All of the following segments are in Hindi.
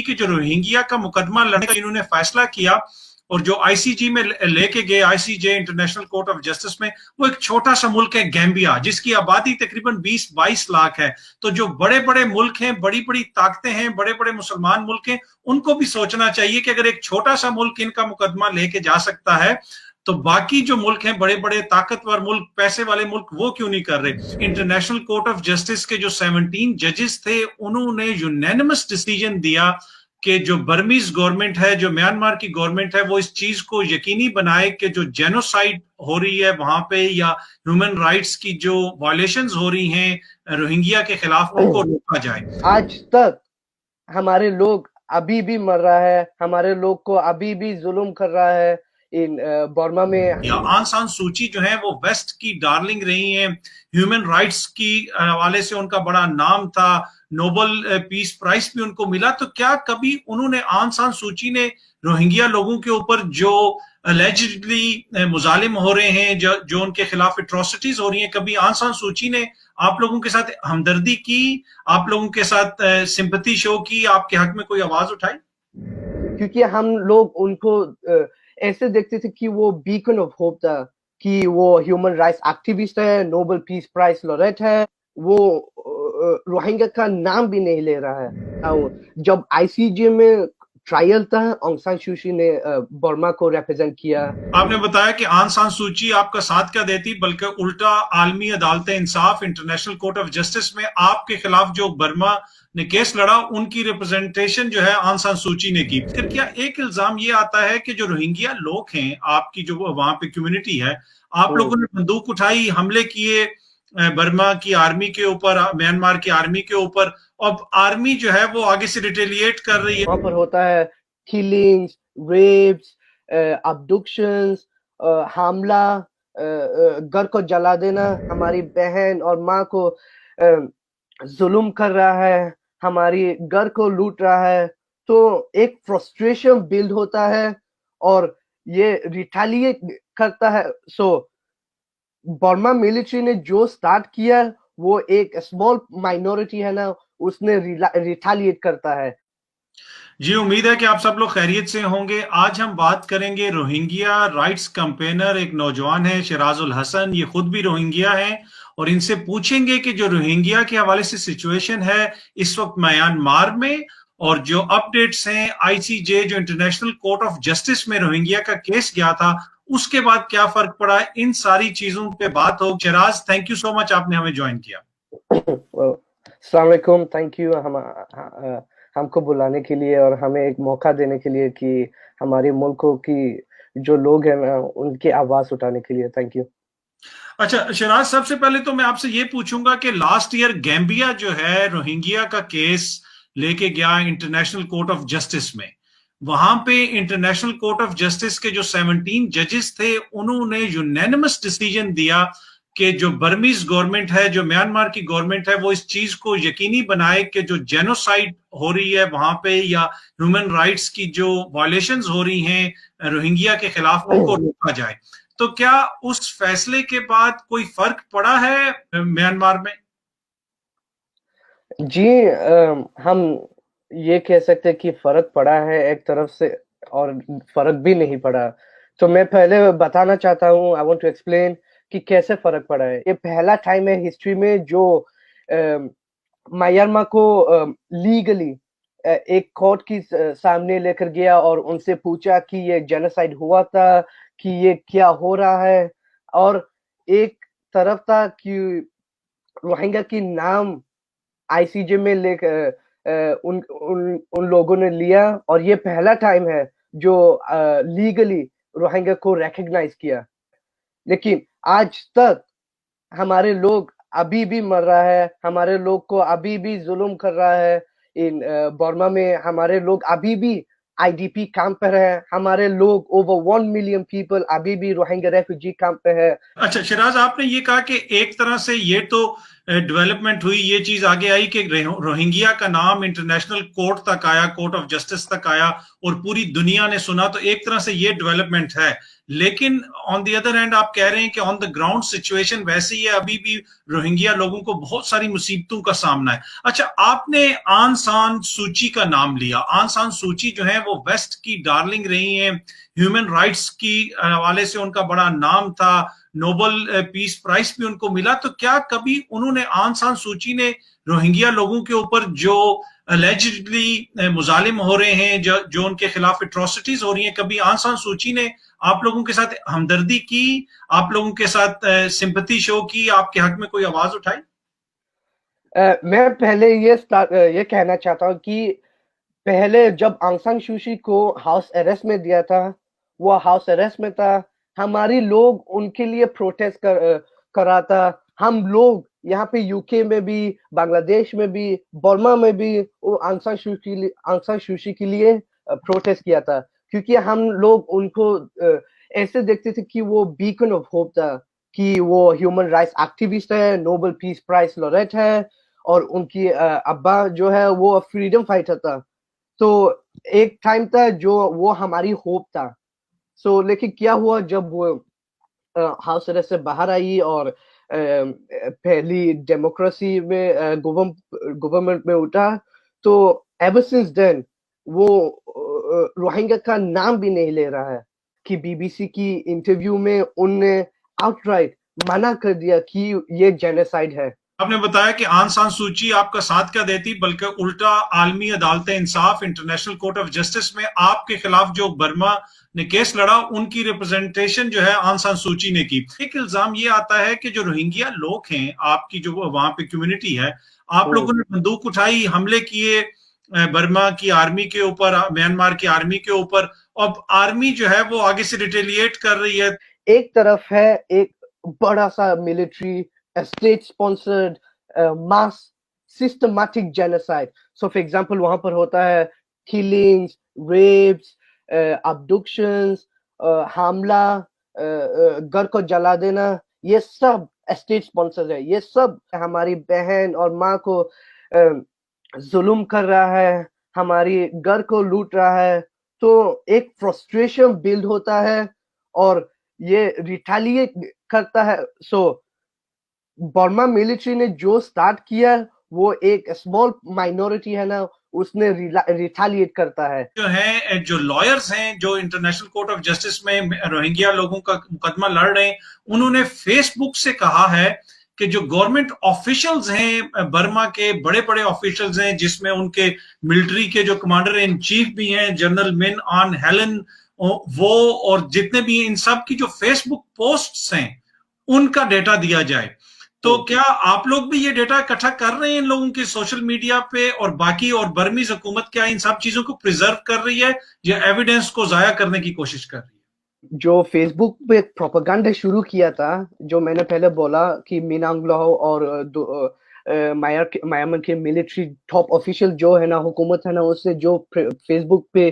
कि जो रोहिंग्या का मुकदमा लड़ने का इन्होंने फैसला किया और जो आईसीजी में लेके गए, ICJ international court of justice में, वो एक छोटा सा मुल्क है गैम्बिया, जिसकी आबादी तकरीबन 20-22 लाख है। तो जो बड़े बड़े मुल्क हैं, बड़ी बड़ी ताकतें हैं, बड़े बड़े मुसलमान मुल्क हैं, उनको भी सोचना चाहिए कि अगर एक छोटा सा मुल्क इनका मुकदमा लेके जा सकता है तो बाकी जो मुल्क हैं, बड़े बड़े ताकतवर मुल्क, पैसे वाले मुल्क, वो क्यों नहीं कर रहे। इंटरनेशनल कोर्ट ऑफ जस्टिस के जो 17 जजेस थे, उन्होंने यूनैनिमस डिसीजन दिया कि जो बर्मीज गवर्नमेंट है, जो म्यांमार की गवर्नमेंट है, वो इस चीज को यकीनी बनाए कि जो जेनोसाइड हो रही है वहां पे या ह्यूमन राइट्स की जो वायलेशंस हो रही हैं रोहिंग्या के खिलाफ, उनको रोका जाए। आज तक हमारे लोग अभी भी मर रहा है, हमारे लोग को अभी भी जुल्म कर रहा है इन बर्मा में। आंग सान सूची जो है वो वेस्ट की डार्लिंग रही हैं, ह्यूमन राइट्स की हवाले से उनका बड़ा नाम था, नोबल पीस प्राइज भी उनको मिला। तो क्या कभी उन्होंने, आंग सान सूची ने रोहिंग्या लोगों के ऊपर जो अलेजिडली मुजालिम हो रहे हैं, जो उनके खिलाफ एट्रोसिटीज हो रही हैं, कभी आंग सान सूची ने आप लोगों के साथ हमदर्दी की, आप लोगों के साथ सिंपैथी शो की, आपके हक में कोई आवाज उठाई? क्योंकि हम लोग उनको ऐसे देखते थे कि वो बीकन ऑफ होप था, कि वो ह्यूमन राइट्स एक्टिविस्ट है, नोबेल पीस प्राइज लॉरेट है, वो रोहिंग्या का नाम भी नहीं ले रहा है। जब आईसीजे में ट्रायल था, आंग सान सूची ने बर्मा को रिप्रेजेंट किया। आपने बताया कि आंग सान सूची आपका साथ क्या देती, बल्कि उल्टा आलमी अदालत इंसाफ, इंटरनेशनल कोर्ट ऑफ जस्टिस में आपके खिलाफ जो बर्मा ने केस लड़ा, उनकी रिप्रेजेंटेशन जो है आंग सान सूची ने की। फिर क्या एक इल्जाम ये आता है कि जो रोहिंग्या लोग हैं, आपकी जो वहां पे कम्युनिटी है, आप लोगों ने बंदूक उठाई, हमले किए बर्मा की आर्मी के ऊपर, म्यांमार की आर्मी के ऊपर, अब आर्मी जो है वो आगे से रिटेलिएट कर रही है। वहां पर होता है किलिंग्स, रेप्स, अब्डक्शंस, हमला, घर को जला देना, हमारी बहन और माँ को जुल्म कर रहा है, हमारी घर को लूट रहा है। तो एक फ्रस्ट्रेशन बिल्ड होता है और ये रिटेलिएट करता है। सो बर्मा मिलिट्री ने जो स्टार्ट किया, वो एक स्मॉल माइनॉरिटी है ना, उसने रिटेलिएट करता है। जी, उम्मीद है कि आप सब लोग खैरियत से होंगे। आज हम बात करेंगे रोहिंग्या राइट्स कैंपेनर, एक नौजवान है शिराजुल हसन, ये खुद भी रोहिंग्या है, और इनसे पूछेंगे कि जो रोहिंग्या के हवाले से सिचुएशन है इस वक्त म्यांमार में, और जो अपडेट्स हैं आईसीजे, जो इंटरनेशनल कोर्ट ऑफ जस्टिस में रोहिंग्या का केस गया था, उसके बाद क्या फर्क पड़ा, इन सारी चीजों पे बात हो। Siraj, thank you so much, आपने हमें ज्वाइन किया। अस्सलाम वालेकुम, थैंक यू हमको बुलाने के लिए और हमें एक मौका देने के लिए कि हमारे मुल्कों की जो लोग हैं ना, उनकी आवाज उठाने के लिए। Thank you. अच्छा शिराज, सबसे पहले तो मैं आपसे ये पूछूंगा कि लास्ट ईयर गैम्बिया जो है रोहिंग्या का केस लेके गया इंटरनेशनल कोर्ट ऑफ जस्टिस में, वहां पे इंटरनेशनल कोर्ट ऑफ जस्टिस के जो 17 जजेस थे, उन्होंने यूनैनिमस डिसीजन दिया कि जो बर्मीज गवर्नमेंट है, जो म्यांमार की गवर्नमेंट है, वो इस चीज को यकीनी बनाए कि जो जेनोसाइड हो रही है वहां पे या ह्यूमन राइट्स की जो वायलेशंस हो रही हैं रोहिंग्या के खिलाफ, उनको रोका जाए। तो क्या उस फैसले के बाद कोई फर्क पड़ा है म्यांमार में? जी, हम ये कह सकते हैं कि फर्क पड़ा है एक तरफ से, और फर्क भी नहीं पड़ा। तो मैं पहले बताना चाहता हूँ, आई वांट टू एक्सप्लेन कि कैसे फर्क पड़ा है। ये पहला टाइम है हिस्ट्री में जो म्यांमार को लीगली एक कोर्ट की सामने लेकर गया और उनसे पूछा कि ये जेनोसाइड हुआ था, कि ये क्या हो रहा है। और एक तरफ था कि रोहिंग्या की नाम आईसीजे में लेकर उन उन उन लोगों ने लिया, और ये पहला टाइम है जो लीगली रोहिंग्या को रिकॉग्नाइज किया। लेकिन आज तक हमारे लोग अभी भी मर रहा है, हमारे लोग को अभी भी जुल्म कर रहा है इन बर्मा में। हमारे लोग अभी भी आईडीपी कैंप पर है, हमारे लोग ओवर 1 मिलियन पीपल अभी भी रोहिंग्या रेफ्यूजी कैंप पे है। अच्छा शिराज, आपने ये कहा कि एक तरह से ये तो डेवलपमेंट हुई, ये चीज आगे आई कि रोहिंग्या का नाम इंटरनेशनल कोर्ट तक आया, कोर्ट ऑफ जस्टिस तक आया और पूरी दुनिया ने सुना, तो एक तरह से ये डेवलपमेंट है। लेकिन ऑन द अदर हैंड आप कह रहे हैं कि ऑन द ग्राउंड सिचुएशन वैसी है, अभी भी रोहिंग्या लोगों को बहुत सारी मुसीबतों का सामना है। अच्छा, आपने आन सान सूची का नाम लिया। आन सान सूची जो है वो वेस्ट की डार्लिंग रही हैं, ह्यूमन राइट्स की हवाले से उनका बड़ा नाम था, नोबल पीस प्राइज भी उनको मिला। तो क्या कभी उन्होंने, आन सान सूची ने रोहिंग्या लोगों के ऊपर जो अलेजिडली मुजालिम हो रहे हैं, जो उनके खिलाफ एट्रोसिटीज हो रही हैं, कभी आन सान सूची ने आप लोगों के साथ हमदर्दी की, आप लोगों के साथ सिंपैथी शो की, आपके हक में कोई आवाज उठाई? मैं पहले ये कहना चाहता हूँ कि पहले जब आंग सान सूची को हाउस अरेस्ट में दिया था, वो हाउस अरेस्ट में था, हमारी लोग उनके लिए प्रोटेस्ट करा था। हम लोग यहाँ पे यूके में भी, बांग्लादेश में भी, बर्मा में भी वो आंग सान सूची के लिए प्रोटेस्ट किया था, क्योंकि हम लोग उनको ऐसे देखते थे कि वो बीकन ऑफ होप था, कि वो ह्यूमन राइट्स एक्टिविस्ट है, नोबेल पीस प्राइज लॉरेट है, और उनकी अब्बा जो है वो फ्रीडम फाइटर था। तो एक टाइम था जो वो हमारी होप था। लेकिन क्या हुआ जब वो हाउस अरेस्ट से बाहर आई और पहली डेमोक्रेसी में गवर्नमेंट में उठा, तो एवर सिंस देन वो रोहिंग्या का नाम भी नहीं ले रहा है। कि बीबीसी की इंटरव्यू में उनने आउटराइट मना कर दिया कि ये जेनोसाइड है। आपने बताया कि आन सान सूची आपका साथ क्या देती, बल्कि उल्टा आलमी अदालत इंसाफ, इंटरनेशनल कोर्ट ऑफ जस्टिस में आपके खिलाफ जो बर्मा ने केस लड़ा, उनकी रिप्रेजेंटेशन जो है आन सान सूची ने की। एक इल्जाम ये आता है कि जो रोहिंग्या लोग हैं, आपकी जो वहां पे कम्युनिटी है, आप लोगों ने बंदूक उठाई, हमले किए बर्मा की आर्मी के ऊपर, म्यांमार की आर्मी के ऊपर। अब आर्मी जो है वो आगे से रिटेलिएट कर रही है। एक तरफ है एक बड़ा सा military state sponsored mass systematic genocide. For example वहां पर होता है किलिंग्स, रेप्स, अबडक्शंस, हमला, घर को जला देना, ये सब स्टेट स्पॉन्सर्ड है। ये सब हमारी बहन और माँ को जुल्म कर रहा है, हमारी घर को लूट रहा है। तो एक फ्रस्ट्रेशन बिल्ड होता है और ये रिटेलिएट करता है। बर्मा मिलिट्री ने जो स्टार्ट किया, वो एक स्मॉल माइनॉरिटी है ना, उसने रिटेलिएट करता है। जो लॉयर्स हैं, जो इंटरनेशनल कोर्ट ऑफ जस्टिस में रोहिंग्या लोगों का मुकदमा लड़ रहे हैं, उन्होंने फेसबुक से कहा है कि जो गवर्नमेंट ऑफिशियल्स हैं, बर्मा के बड़े बड़े ऑफिशियल्स हैं, जिसमें उनके मिलिट्री के जो कमांडर इन चीफ भी हैं, जनरल मिन ऑन हेलन, वो और जितने भी, इन सब की जो फेसबुक पोस्ट्स हैं उनका डेटा दिया जाए। तो क्या आप लोग भी ये डेटा इकट्ठा कर रहे हैं इन लोगों के सोशल मीडिया पे, और बाकी और बर्मीज हुकूमत क्या इन सब चीजों को प्रिजर्व कर रही है या एविडेंस को जाया करने की कोशिश कर रही है? जो फेसबुक पे प्रोपेगेंडा शुरू किया था, जो मैंने पहले बोला कि मिन आंग लोई और म्यांमार के मिलिट्री टॉप ऑफिशियल जो है ना, हुकूमत है ना, उसने जो फेसबुक पे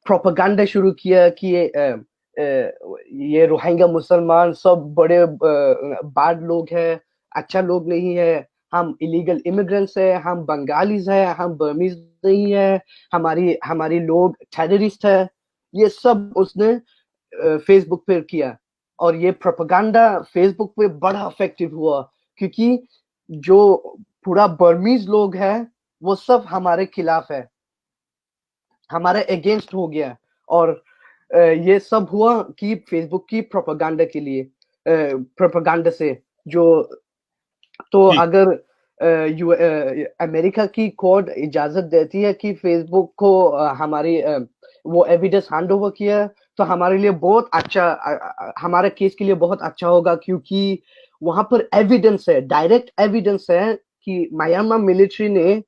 प्रोपेगेंडा शुरू किया कि ये रोहिंग्या मुसलमान सब बड़े बैड लोग हैं, अच्छा लोग नहीं है, हम इलीगल इमिग्रेंट्स है, हम बंगालीज है, हम बर्मीज नहीं है, हमारी लोग टेररिस्ट है, ये सब उसने फेसबुक पे किया। और ये प्रोपेगेंडा फेसबुक पे बड़ा इफेक्टिव हुआ, क्योंकि जो पूरा बर्मीज लोग है वो सब हमारे खिलाफ है, हमारे अगेंस्ट हो गया। और ये सब हुआ कि फेसबुक की प्रोपेगेंडा के लिए, प्रोपेगेंडा से जो, तो अगर अमेरिका की कोर्ट इजाजत देती है कि फेसबुक को हमारी वो एविडेंस हैंड ओवर किया, तो हमारे लिए बहुत अच्छा, हमारे केस के लिए बहुत अच्छा होगा, क्योंकि वहां पर एविडेंस है, डायरेक्ट एविडेंस है कि म्यांमार मिलिट्री ने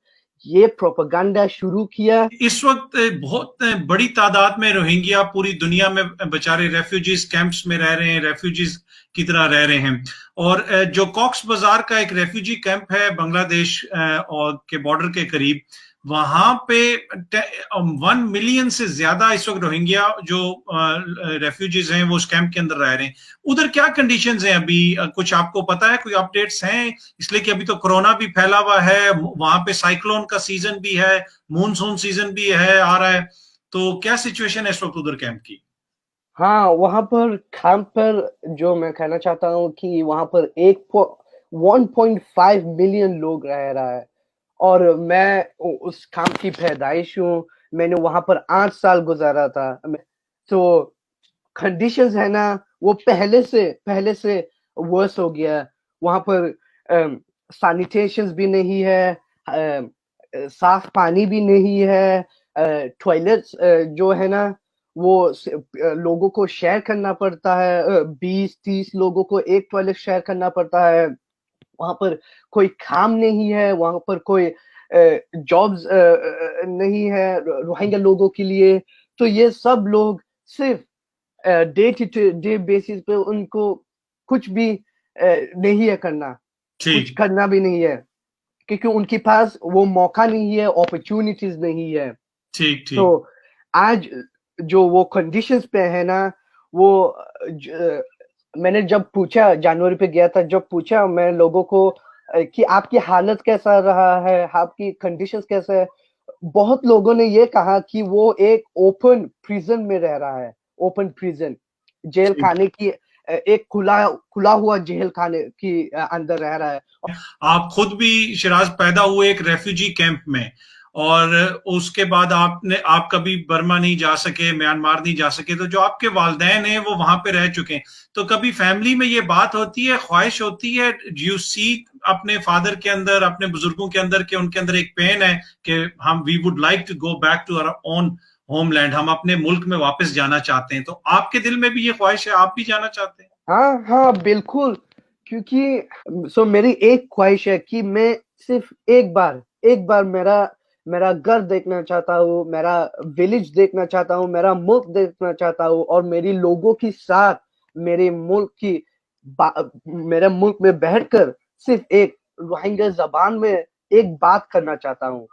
ये प्रोपेगेंडा शुरू किया। इस वक्त बहुत बड़ी तादाद में रोहिंग्या पूरी दुनिया में बेचारे रेफ्यूजीज कैंप्स में रह रहे हैं, रेफ्यूजीज की तरह रह रहे हैं। और जो कॉक्स बाजार का एक रेफ्यूजी कैंप है बांग्लादेश और के बॉर्डर के करीब, वहां पे 1 मिलियन से ज्यादा इस वक्त रोहिंग्या जो रेफ्यूजीज हैं वो उस कैंप के अंदर रह रहे हैं। उधर क्या कंडीशंस हैं अभी, कुछ आपको पता है, कोई अपडेट्स हैं? इसलिए कि अभी तो कोरोना भी फैला हुआ है, वहां पे साइक्लोन का सीजन भी है, मॉनसून सीजन भी है आ रहा है, तो क्या सिचुएशन है इस वक्त उधर कैंप की? हाँ, वहां पर कैंप पर जो मैं कहना चाहता हूँ कि वहां पर 1.5 मिलियन लोग रह रहा है, और मैं उस कैंप की पैदाइश हूँ। मैंने वहां पर 8 साल गुजारा था। तो कंडीशंस है ना, वो पहले से वर्स हो गया। वहां पर सैनिटेशंस भी नहीं है, साफ पानी भी नहीं है, टॉयलेट्स जो है ना वो लोगों को शेयर करना पड़ता है, 20-30 लोगों को एक टॉयलेट शेयर करना पड़ता है। वहां पर कोई काम नहीं है, वहां पर कोई जॉब्स नहीं है रोहिंग्या लोगों के लिए। तो ये सब लोग सिर्फ डे टू डे बेसिस पे उनको कुछ भी नहीं है करना, कुछ ठीक करना भी नहीं है, क्योंकि उनके पास वो मौका नहीं है, अपॉर्चुनिटीज नहीं है। ठीक तो ठीक। आज जो वो कंडीशंस पे है ना, वो मैंने जब पूछा, जनवरी पे गया था, जब पूछा मैं लोगों को कि आपकी हालत कैसा रहा है, आपकी कंडीशंस कैसे है, बहुत लोगों ने ये कहा कि वो एक ओपन प्रिजन में रह रहा है। ओपन प्रिजन, जेल ठीक। खाने की एक खुला हुआ जेल खाने की अंदर रह रहा है। आप खुद भी शिराज पैदा हुए एक रेफ्यूजी कैंप में, और उसके बाद आप कभी बर्मा नहीं जा सके, म्यांमार नहीं जा सके, तो जो आपके वालिदैन हैं वो वहां पे रह चुके हैं। तो कभी फैमिली में ये बात होती है, ख्वाहिश होती है, यू सी अपने फादर के अंदर, अपने बुजुर्गों के अंदर, कि उनके अंदर एक पेन है कि हम we would like to go back to our own homeland, हम अपने मुल्क में वापस जाना चाहते हैं? तो आपके दिल में भी ये ख्वाहिश है, आप भी जाना चाहते हैं? हाँ हाँ बिल्कुल, क्योंकि मेरी एक ख्वाहिश है कि मैं सिर्फ एक बार मेरा घर देखना चाहता हूँ, मेरा विलेज देखना चाहता हूँ, मेरा मुल्क देखना चाहता हूँ, और मेरे लोगों के साथ मेरे मेरे मुल्क में बैठकर सिर्फ एक रोहिंग्या जबान में एक बात करना चाहता हूँ।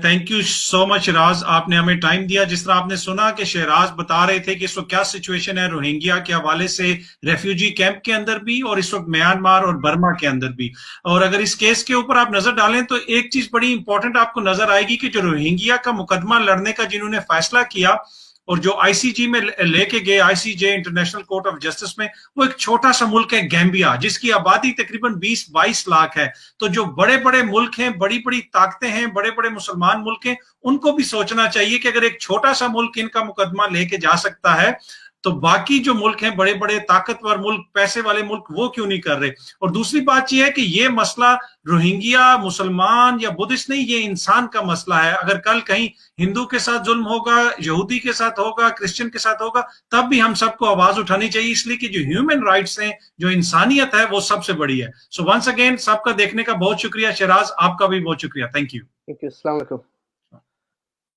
Thank you so much Shahraj, आपने हमें टाइम दिया। जिस तरह आपने सुना कि शहराज बता रहे थे कि इस वक्त क्या सिचुएशन है रोहिंग्या के हवाले से, रेफ्यूजी कैंप के अंदर भी और इस वक्त म्यांमार और बर्मा के अंदर भी। और अगर इस केस के ऊपर आप नजर डालें तो एक चीज बड़ी इंपॉर्टेंट आपको नजर आएगी कि जो रोहिंग्या का मुकदमा लड़ने का जिन्होंने फैसला किया और जो आईसीजी में लेके गए, ICJ international court of justice में, वो एक छोटा सा मुल्क है गैम्बिया, जिसकी आबादी तकरीबन 20-22 लाख है। तो जो बड़े बड़े मुल्क हैं, बड़ी बड़ी ताकतें हैं, बड़े बड़े मुसलमान मुल्क हैं, उनको भी सोचना चाहिए कि अगर एक छोटा सा मुल्क इनका मुकदमा लेके जा सकता है तो बाकी जो मुल्क हैं, बड़े बड़े ताकतवर मुल्क, पैसे वाले मुल्क, वो क्यों नहीं कर रहे? और दूसरी बात यह है कि ये मसला रोहिंग्या, मुसलमान या बुद्धिस्ट नहीं, ये इंसान का मसला है। अगर कल कहीं हिंदू के साथ जुल्म होगा, यहूदी के साथ होगा, क्रिश्चियन के साथ होगा, तब भी हम सबको आवाज उठानी चाहिए, इसलिए कि जो ह्यूमन राइट्स हैं, जो इंसानियत है, वो सबसे बड़ी है। सो वंस अगेन सबका देखने का बहुत शुक्रिया। शहराज, आपका भी बहुत शुक्रिया। Thank you. Thank you. अस्सलाम वालेकुम।